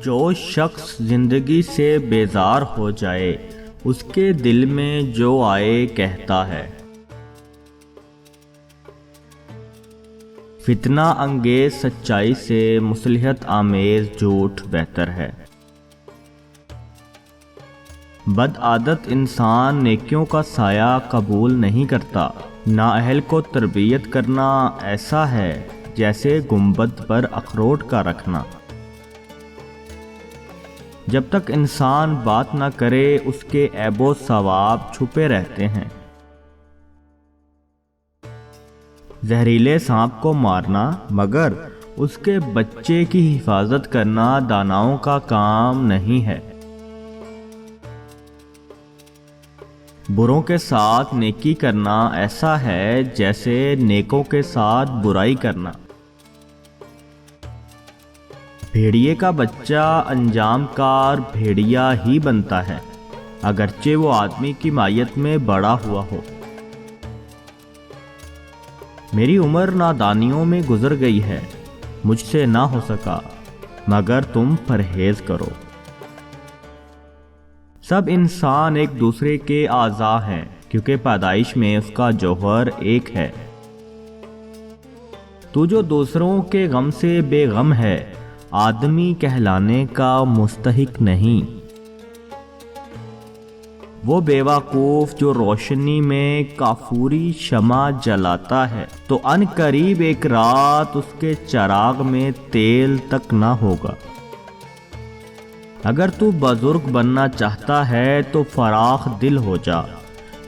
جو شخص زندگی سے بیزار ہو جائے اس کے دل میں جو آئے کہتا ہے۔ فتنہ انگیز سچائی سے مصلحت آمیز جھوٹ بہتر ہے۔ بد عادت انسان نیکیوں کا سایہ قبول نہیں کرتا۔ نااہل کو تربیت کرنا ایسا ہے جیسے گنبد پر اخروٹ کا رکھنا۔ جب تک انسان بات نہ کرے اس کے عیب و ثواب چھپے رہتے ہیں۔ زہریلے سانپ کو مارنا مگر اس کے بچے کی حفاظت کرنا داناؤں کا کام نہیں ہے۔ بروں کے ساتھ نیکی کرنا ایسا ہے جیسے نیکوں کے ساتھ برائی کرنا۔ بھیڑیے کا بچہ انجام کار بھیڑیا ہی بنتا ہے اگرچہ وہ آدمی کی مائیت میں بڑا ہوا ہو۔ میری عمر نادانیوں میں گزر گئی ہے، مجھ سے نہ ہو سکا مگر تم پرہیز کرو۔ سب انسان ایک دوسرے کے اعضاء ہیں کیونکہ پیدائش میں اس کا جوہر ایک ہے۔ تو جو دوسروں کے غم سے بے غم ہے آدمی کہلانے کا مستحق نہیں۔ وہ بیوقوف جو روشنی میں کافوری شمع جلاتا ہے تو ان قریب ایک رات اس کے چراغ میں تیل تک نہ ہوگا۔ اگر تو بزرگ بننا چاہتا ہے تو فراخ دل ہو جا،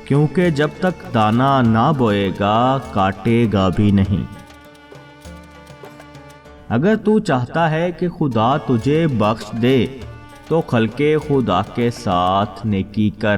کیونکہ جب تک دانہ نہ بوئے گا کاٹے گا بھی نہیں۔ اگر تو چاہتا ہے کہ خدا تجھے بخش دے تو خلق خدا کے ساتھ نیکی کر۔